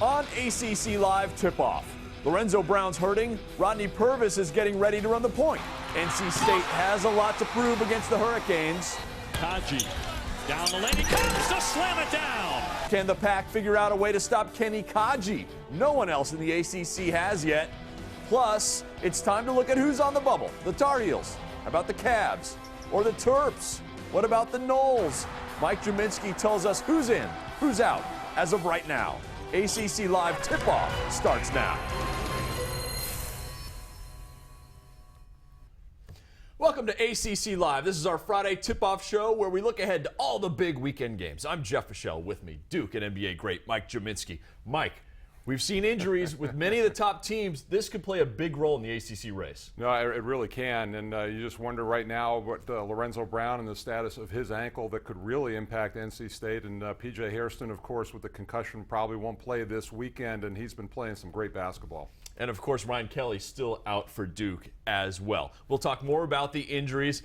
On ACC Live Tip-Off, Lorenzo Brown's hurting. Rodney Purvis is getting ready to run the point. NC State has a lot to prove against the Hurricanes. Kadji down the lane. He comes to slam it down. Can the Pack figure out a way to stop Kenny Kadji? No one else in the ACC has yet. Plus, it's time to look at who's on the bubble. The Tar Heels. How about the Cavs? Or the Terps? What about the Noles? Mike Gminski tells us who's in, who's out, as of right now. ACC Live Tip-Off starts now. Welcome to ACC Live. This is our Friday tip-off show where we look ahead to all the big weekend games. I'm Jeff Fishel, with me, Duke and NBA great Mike Gminski. Mike, we've seen injuries with many of the top teams. This could play a big role in the ACC race. No, it really can, and you just wonder right now what Lorenzo Brown and the status of his ankle that could really impact NC State. And P.J. Hairston, of course, with the concussion, probably won't play this weekend, and he's been playing some great basketball. And, of course, Ryan Kelly still out for Duke as well. We'll talk more about the injuries.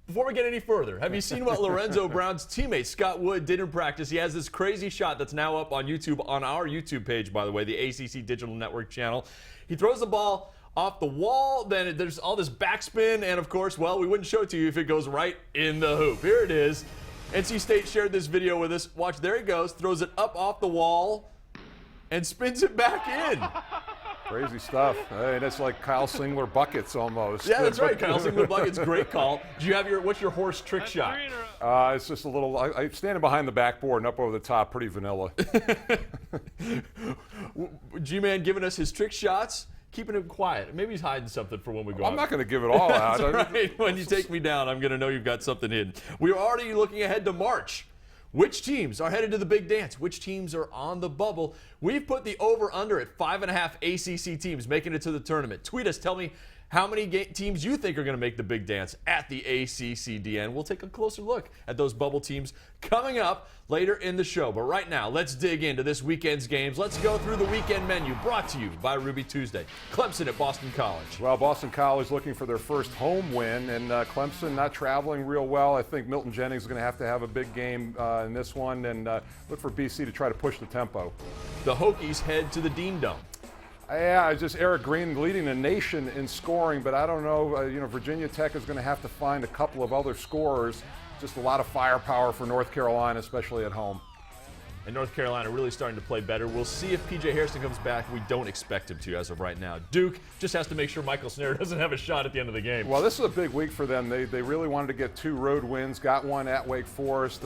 Before we get any further, have you seen what Lorenzo Brown's teammate Scott Wood did in practice? He has this crazy shot that's now up on YouTube, on our YouTube page, by the way, the ACC Digital Network channel. He throws the ball off the wall, then there's all this backspin, and, of course, well, we wouldn't show it to you if it goes right in the hoop. Here it is. NC State shared this video with us. Watch, there he goes, throws it up off the wall and spins it back in. Crazy stuff. I mean, it's like Kyle Singler buckets almost. Yeah, that's right. Kyle Singler buckets. Great call. Do you have what's your horse trick shot? It's just a little, I'm standing behind the backboard and up over the top, pretty vanilla. G-Man giving us his trick shots, keeping him quiet. Maybe he's hiding something for when we go out. I'm not going to give it all out. That's right. When you take me down, I'm going to know you've got something hidden. We're already looking ahead to March. Which teams are headed to the big dance? Which teams are on the bubble? We've put the over-under at 5.5 ACC teams making it to the tournament. Tweet us. Tell me how many teams you think are going to make the big dance at the ACCDN. We'll take a closer look at those bubble teams coming up later in the show. But right now, let's dig into this weekend's games. Let's go through the weekend menu brought to you by Ruby Tuesday. Clemson at Boston College. Well, Boston College looking for their first home win, and Clemson not traveling real well. I think Milton Jennings is going to have a big game in this one, and look for BC to try to push the tempo. The Hokies head to the Dean Dome. Yeah, just Eric Green leading the nation in scoring, but I don't know. Virginia Tech is going to have to find a couple of other scorers. Just a lot of firepower for North Carolina, especially at home. And North Carolina really starting to play better. We'll see if P.J. Hairston comes back. We don't expect him to as of right now. Duke just has to make sure Michael Snare doesn't have a shot at the end of the game. Well, this is a big week for them. They really wanted to get 2 road wins, got one at Wake Forest.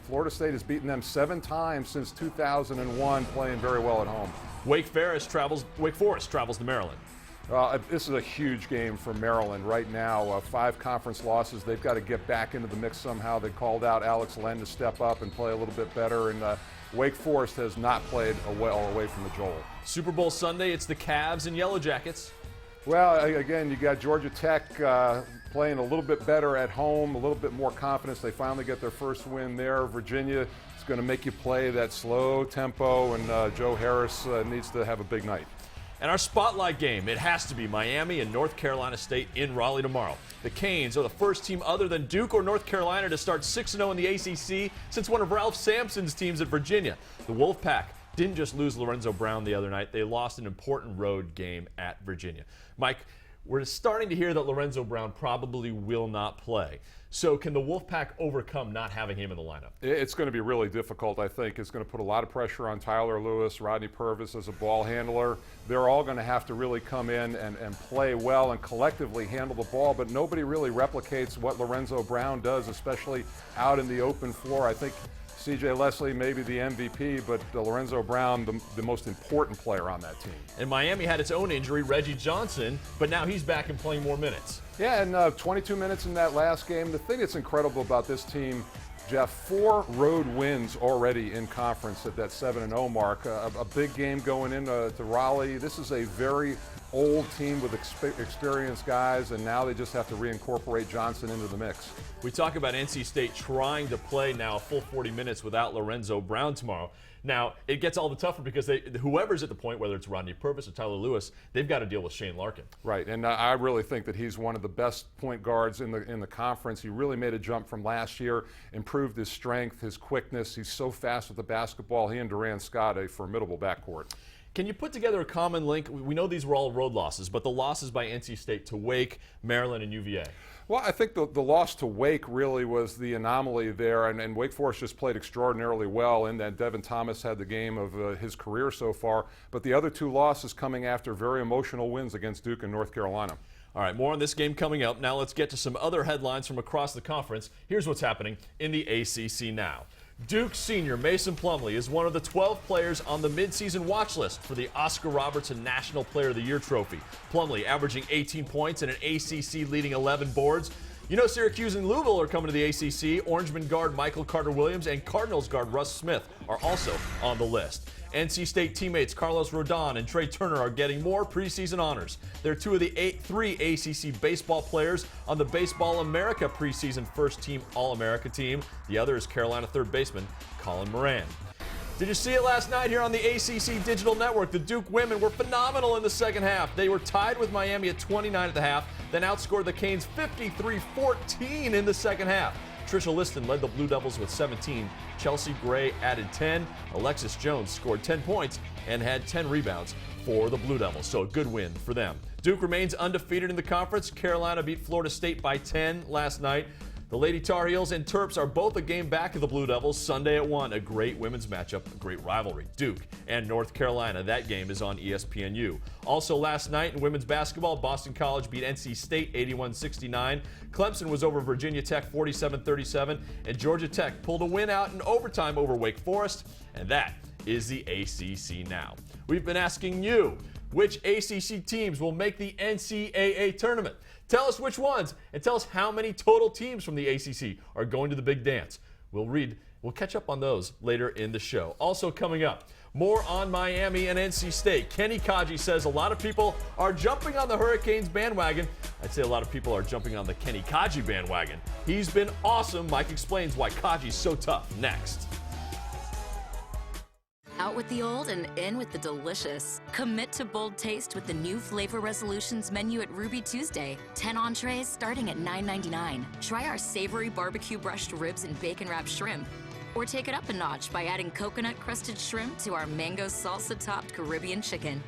Florida State has beaten them 7 times since 2001, playing very well at home. Wake Forest travels to Maryland. This is a huge game for Maryland right now. 5 conference losses. They've got to get back into the mix somehow. They called out Alex Len to step up and play a little bit better. And Wake Forest has not played well away from the Joel. Super Bowl Sunday, it's the Cavs and Yellow Jackets. Well, again, you got Georgia Tech playing a little bit better at home, a little bit more confidence. They finally get their first win there. Virginia is going to make you play that slow tempo, and Joe Harris needs to have a big night. And our spotlight game, it has to be Miami and North Carolina State in Raleigh tomorrow. The Canes are the first team other than Duke or North Carolina to start 6-0 in the ACC since one of Ralph Sampson's teams at Virginia. The Wolfpack didn't just lose Lorenzo Brown the other night. They lost an important road game at Virginia. Mike, we're starting to hear that Lorenzo Brown probably will not play. So can the Wolfpack overcome not having him in the lineup? It's going to be really difficult, I think. It's going to put a lot of pressure on Tyler Lewis, Rodney Purvis as a ball handler. They're all going to have to really come in and play well and collectively handle the ball, but nobody really replicates what Lorenzo Brown does, especially out in the open floor. I think C.J. Leslie may be the MVP, but Lorenzo Brown, the most important player on that team. And Miami had its own injury, Reggie Johnson, but now he's back and playing more minutes. Yeah, and 22 minutes in that last game. The thing that's incredible about this team, Jeff, 4 road wins already in conference at that 7-0 mark. A big game going into Raleigh. This is a very old team with experienced guys, and now they just have to reincorporate Johnson into the mix. We talk about NC State trying to play now a full 40 minutes without Lorenzo Brown tomorrow. Now, it gets all the tougher because whoever's at the point, whether it's Rodney Purvis or Tyler Lewis, they've got to deal with Shane Larkin. Right, and I really think that he's one of the best point guards in the conference. He really made a jump from last year, improved his strength, his quickness. He's so fast with the basketball. He and Durant Scott, a formidable backcourt. Can you put together a common link? We know these were all road losses, but the losses by NC State to Wake, Maryland, and UVA. Well, I think the loss to Wake really was the anomaly there, and Wake Forest just played extraordinarily well in that Devin Thomas had the game of his career so far. But the other two losses coming after very emotional wins against Duke and North Carolina. All right, more on this game coming up. Now let's get to some other headlines from across the conference. Here's what's happening in the ACC now. Duke senior Mason Plumlee is one of the 12 players on the midseason watch list for the Oscar Robertson National Player of the Year trophy. Plumlee averaging 18 points and an ACC leading 11 boards. You know Syracuse and Louisville are coming to the ACC. Orangeman guard Michael Carter-Williams and Cardinals guard Russ Smith are also on the list. NC State teammates Carlos Rodon and Trey Turner are getting more preseason honors. They're two of the three ACC baseball players on the Baseball America preseason first-team All-America team. The other is Carolina third baseman Colin Moran. Did you see it last night here on the ACC Digital Network? The Duke women were phenomenal in the second half. They were tied with Miami at 29 at the half, then outscored the Canes 53-14 in the second half. Trisha Liston led the Blue Devils with 17. Chelsea Gray added 10. Alexis Jones scored 10 points and had 10 rebounds for the Blue Devils. So a good win for them. Duke remains undefeated in the conference. Carolina beat Florida State by 10 last night. The Lady Tar Heels and Terps are both a game back of the Blue Devils Sunday at 1. A great women's matchup, a great rivalry. Duke and North Carolina. That game is on ESPNU. Also last night in women's basketball, Boston College beat NC State 81-69. Clemson was over Virginia Tech 47-37. And Georgia Tech pulled a win out in overtime over Wake Forest. And that is the ACC now. We've been asking you, which ACC teams will make the NCAA tournament? Tell us which ones, and tell us how many total teams from the ACC are going to the big dance. We'll catch up on those later in the show. Also coming up, more on Miami and NC State. Kenny Kadji says a lot of people are jumping on the Hurricanes bandwagon. I'd say a lot of people are jumping on the Kenny Kadji bandwagon. He's been awesome. Mike explains why Kadji's so tough next. Out with the old and in with the delicious. Commit to bold taste with the new Flavor Resolutions menu at Ruby Tuesday. 10 entrees starting at $9.99. Try our savory barbecue brushed ribs and bacon wrapped shrimp. Or take it up a notch by adding coconut crusted shrimp to our mango salsa topped Caribbean chicken.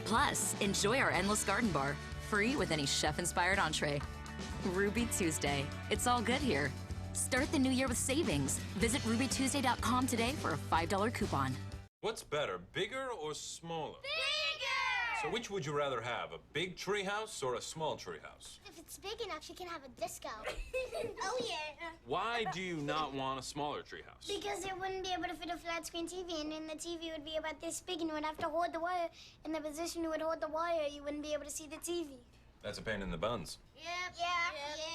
Plus, enjoy our endless garden bar, free with any chef inspired entree. Ruby Tuesday. It's all good here. Start the new year with savings. Visit rubytuesday.com today for a $5 coupon. What's better, bigger or smaller? Bigger! So which would you rather have, a big treehouse or a small treehouse? If it's big enough, she can have a disco. Oh, yeah. Why do you not want a smaller treehouse? Because it wouldn't be able to fit a flat screen TV, and then the TV would be about this big, and you would have to hold the wire. In the position you would hold the wire, you wouldn't be able to see the TV. That's a pain in the buns. Yep.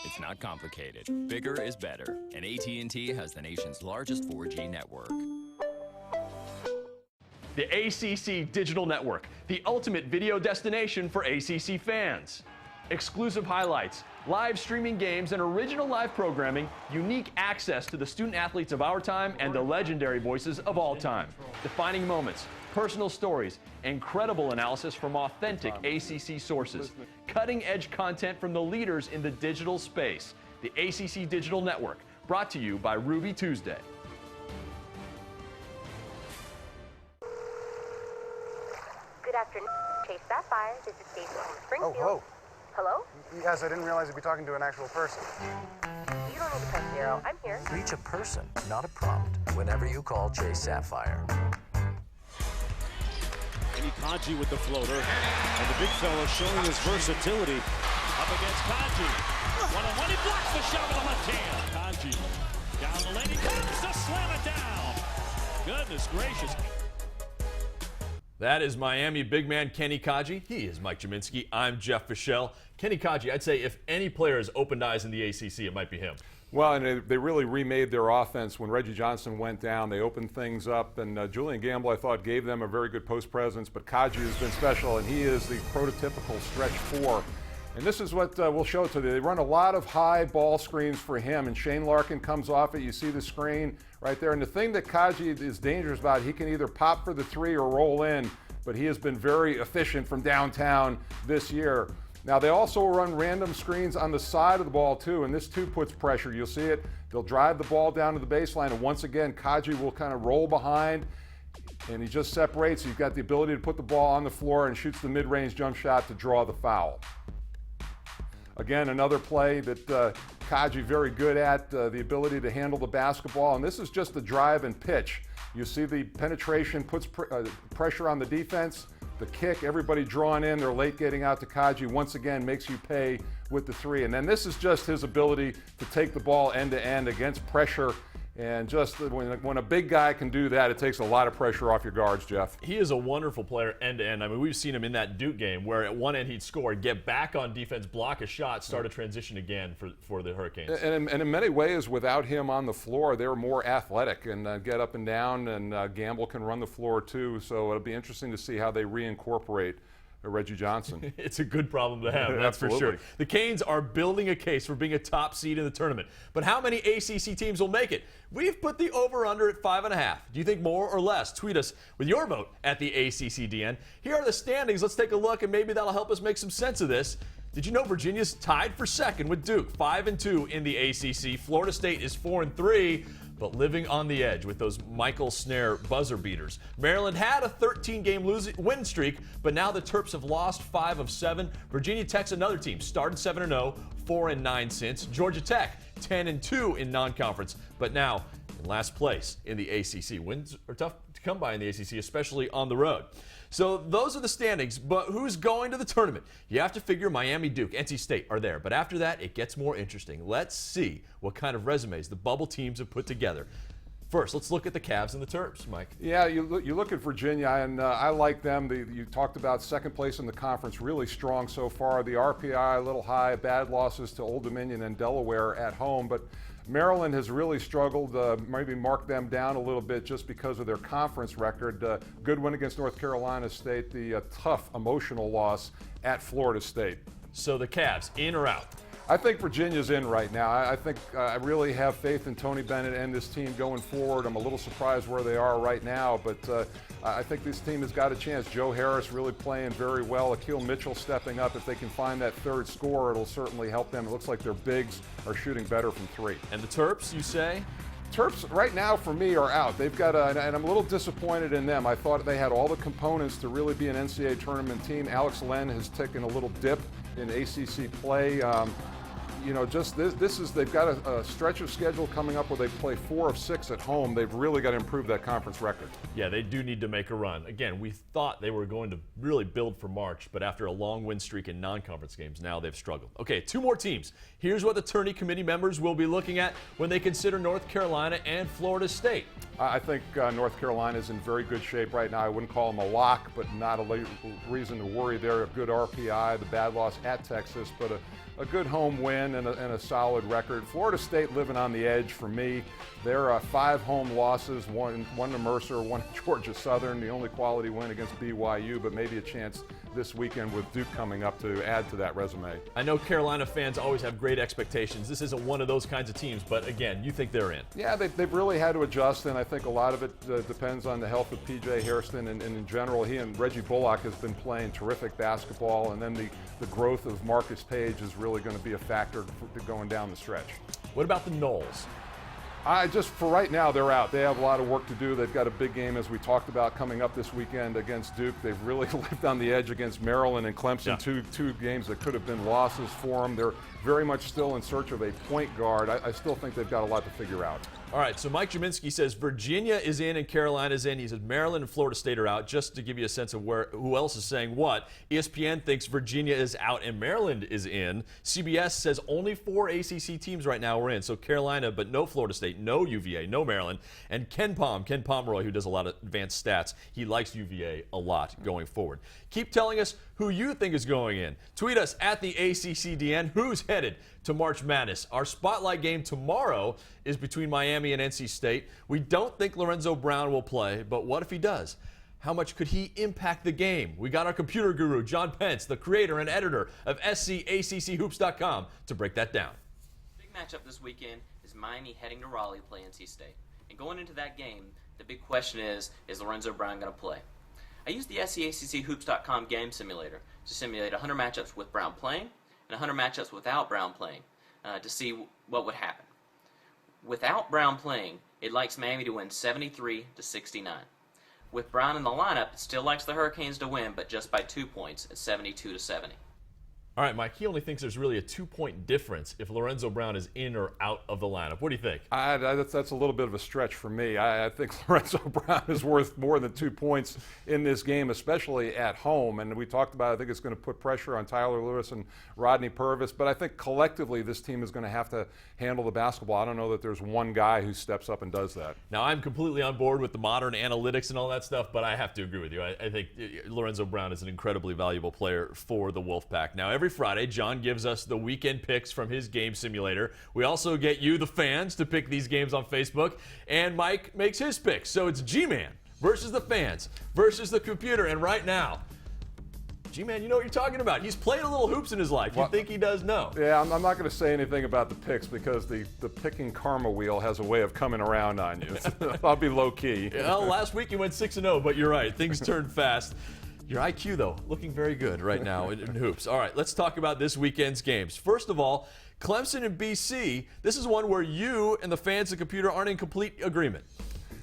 It's not complicated. Bigger is better, and AT&T has the nation's largest 4G network. The ACC Digital Network, the ultimate video destination for ACC fans. Exclusive highlights, live streaming games, and original live programming, unique access to the student athletes of our time and the legendary voices of all time. Defining moments, personal stories, incredible analysis from authentic ACC sources, cutting-edge content from the leaders in the digital space. The ACC Digital Network, brought to you by Ruby Tuesday. Good afternoon, Chase Sapphire. This is Stacy from Springfield. Oh, Hello? yes, I didn't realize you'd be talking to an actual person. You don't need to press 0. I'm here. Reach a person, not a prompt, whenever you call Chase Sapphire. Kenny Kadji with the floater. And the big fella showing his versatility. Up against Kadji. One-on-one, he blocks the shot with the left hand. Kadji down the lane, he comes to slam it down. Goodness gracious. That is Miami big man Kenny Kadji. He is Mike Gminski. I'm Jeff Fishel. Kenny Kadji, I'd say if any player has opened eyes in the ACC, it might be him. Well, and they really remade their offense when Reggie Johnson went down. They opened things up, and Julian Gamble, I thought, gave them a very good post presence. But Kadji has been special, and he is the prototypical stretch 4. And this is what we'll show today. They run a lot of high ball screens for him, and Shane Larkin comes off it. You see the screen right there. And the thing that Kadji is dangerous about, he can either pop for the 3 or roll in, but he has been very efficient from downtown this year. Now, they also run random screens on the side of the ball, too, and this, too, puts pressure. You'll see it. They'll drive the ball down to the baseline, and once again, Kadji will kind of roll behind, and he just separates. He's got the ability to put the ball on the floor and shoots the mid-range jump shot to draw the foul. Again, another play that Kadji very good at, the ability to handle the basketball, and this is just the drive and pitch. You see the penetration puts pressure on the defense. The kick, everybody drawn in, they're late getting out to Kadji. Once again, makes you pay with the 3. And then this is just his ability to take the ball end to end against pressure. And just when a big guy can do that, it takes a lot of pressure off your guards, Jeff. He is a wonderful player end to end. I mean, we've seen him in that Duke game where at one end he'd score, get back on defense, block a shot, start a transition again for the Hurricanes. And in many ways, without him on the floor, they're more athletic and get up and down, and Gamble can run the floor too. So it'll be interesting to see how they reincorporate Reggie Johnson. It's a good problem to have, that's for sure. The Canes are building a case for being a top seed in the tournament. But how many ACC teams will make it? We've put the over-under at 5.5. Do you think more or less? Tweet us with your vote at the ACCDN. Here are the standings. Let's take a look, and maybe that'll help us make some sense of this. Did you know Virginia's tied for second with Duke, 5-2 in the ACC. Florida State is 4-3. But living on the edge with those Michael Snare buzzer beaters. Maryland had a 13-game win streak, but now the Terps have lost 5 of 7. Virginia Tech's another team, started 7-0, 4-9 since. Georgia Tech, 10-2 in non-conference, but now in last place in the ACC. Wins are tough to come by in the ACC, especially on the road. So those are the standings, but who's going to the tournament? You have to figure Miami, Duke, NC State are there. But after that, it gets more interesting. Let's see what kind of resumes the bubble teams have put together. First, let's look at the Cavs and the Terps, Mike. Yeah, you look at Virginia, and I like them. You talked about second place in the conference, really strong so far. The RPI a little high, bad losses to Old Dominion and Delaware at home, but Maryland has really struggled, maybe marked them down a little bit just because of their conference record. Good win against North Carolina State, the tough emotional loss at Florida State. So the Cavs, in or out? I think Virginia's in right now. I think I really have faith in Tony Bennett and this team going forward. I'm a little surprised where they are right now, but I think this team has got a chance. Joe Harris really playing very well. Akil Mitchell stepping up. If they can find that third scorer, it'll certainly help them. It looks like their bigs are shooting better from 3. And the Terps, you say? Terps right now for me are out. They've got and I'm a little disappointed in them. I thought they had all the components to really be an NCAA tournament team. Alex Len has taken a little dip in ACC play. Just this is, they've got a stretch of schedule coming up where they play 4 of 6 at home. They've really got to improve that conference record. Yeah, they do need to make a run. Again, we thought they were going to really build for March, but after a long win streak in non-conference games, now they've struggled. Okay, 2 more teams. Here's what the tourney committee members will be looking at when they consider North Carolina and Florida State. I think North Carolina is in very good shape right now. I wouldn't call them a lock, but not a reason to worry. They're a good RPI, the bad loss at Texas, but a good home win and a solid record. Florida State living on the edge for me. They're 5 home losses, one to Mercer, 1 to Georgia Southern, the only quality win against BYU, but maybe a chance this weekend with Duke coming up to add to that resume. I know Carolina fans always have great expectations. This isn't one of those kinds of teams, but again, you think they're in. Yeah, they've really had to adjust, and I think a lot of it depends on the health of P.J. Hairston, and in general, he and Reggie Bullock has been playing terrific basketball, and then the growth of Marcus Page is really going to be a factor going down the stretch. What about the Noles? Just for right now, they're out. They have a lot of work to do. They've got a big game, as we talked about, coming up this weekend against Duke. They've really lived on the edge against Maryland and Clemson, two games that could have been losses for them. They're very much still in search of a point guard. I still think they've got a lot to figure out. All right, so Mike Gminski says Virginia is in and Carolina's in. He says Maryland and Florida State are out, just to give you a sense of who else is saying what. ESPN thinks Virginia is out and Maryland is in. CBS says only 4 ACC teams right now are in, so Carolina, but no Florida State, no UVA, no Maryland. And Ken Pomeroy, who does a lot of advanced stats, he likes UVA a lot going forward. Keep telling us who you think is going in. Tweet us at the ACCDN. Who's headed to March Madness. Our spotlight game tomorrow is between Miami and NC State. We don't think Lorenzo Brown will play, but what if he does? How much could he impact the game? We got our computer guru, John Pence, the creator and editor of SCACCHoops.com, to break that down. Big matchup this weekend is Miami heading to Raleigh to play NC State. And going into that game, the big question is Lorenzo Brown going to play? I used the SCACCHoops.com game simulator to simulate 100 matchups with Brown playing and 100 matchups without Brown playing to see what would happen. Without Brown playing, it likes Miami to win 73-69. With Brown in the lineup, it still likes the Hurricanes to win, but just by 2 points at 72-70. All right, Mike, he only thinks there's really a 2-point difference if Lorenzo Brown is in or out of the lineup. What do you think? That's a little bit of a stretch for me. I think Lorenzo Brown is worth more than 2 points in this game, especially at home. And we talked about, I think it's going to put pressure on Tyler Lewis and Rodney Purvis. But I think collectively this team is going to have to handle the basketball. I don't know that there's one guy who steps up and does that. Now, I'm completely on board with the modern analytics and all that stuff, but I have to agree with you. I think Lorenzo Brown is an incredibly valuable player for the Wolfpack. Now, every Friday, John gives us the weekend picks from his game simulator. We also get you, the fans, to pick these games on Facebook, and Mike makes his picks. So it's G-Man versus the fans versus the computer, and right now, G-Man, you know what you're talking about. He's played a little hoops in his life. You think he does know. Yeah, I'm not going to say anything about the picks because the picking karma wheel has a way of coming around on you. I'll be low-key. Well, last week you went 6-0, but you're right. Things turned fast. Your IQ, though, looking very good right now in hoops. All right, let's talk about this weekend's games. First of all, Clemson and BC. This is one where you and the fans of the computer aren't in complete agreement.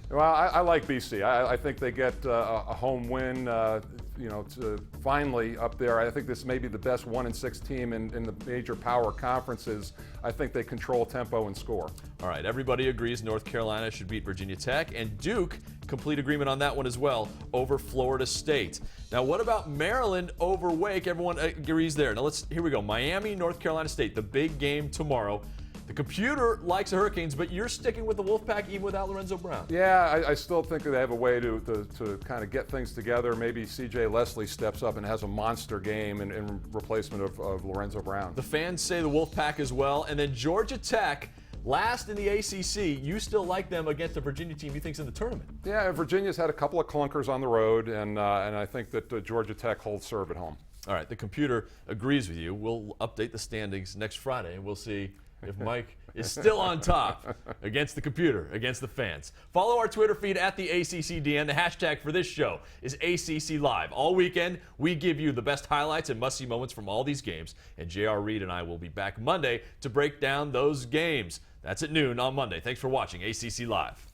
Well, I like BC. I think they get a home win, to finally up there. I think this may be the best 1-6 team in the major power conferences. I think they control tempo and score. All right, everybody agrees North Carolina should beat Virginia Tech, and Duke, complete agreement on that one as well, over Florida State. Now, what about Maryland over Wake? Everyone agrees there. Now, here we go. Miami, North Carolina State, the big game tomorrow. The computer likes the Hurricanes, but you're sticking with the Wolfpack even without Lorenzo Brown. Yeah, I still think they have a way to kind of get things together. Maybe C.J. Leslie steps up and has a monster game in replacement of Lorenzo Brown. The fans say the Wolfpack as well. And then Georgia Tech, last in the ACC. You still like them against the Virginia team you think's in the tournament. Yeah, Virginia's had a couple of clunkers on the road, and I think that Georgia Tech holds serve at home. All right, the computer agrees with you. We'll update the standings next Friday, and we'll see if Mike is still on top against the computer, against the fans. Follow our Twitter feed at the ACCDN. The hashtag for this show is ACC Live. All weekend, we give you the best highlights and must-see moments from all these games. And J.R. Reed and I will be back Monday to break down those games. That's at noon on Monday. Thanks for watching ACC Live.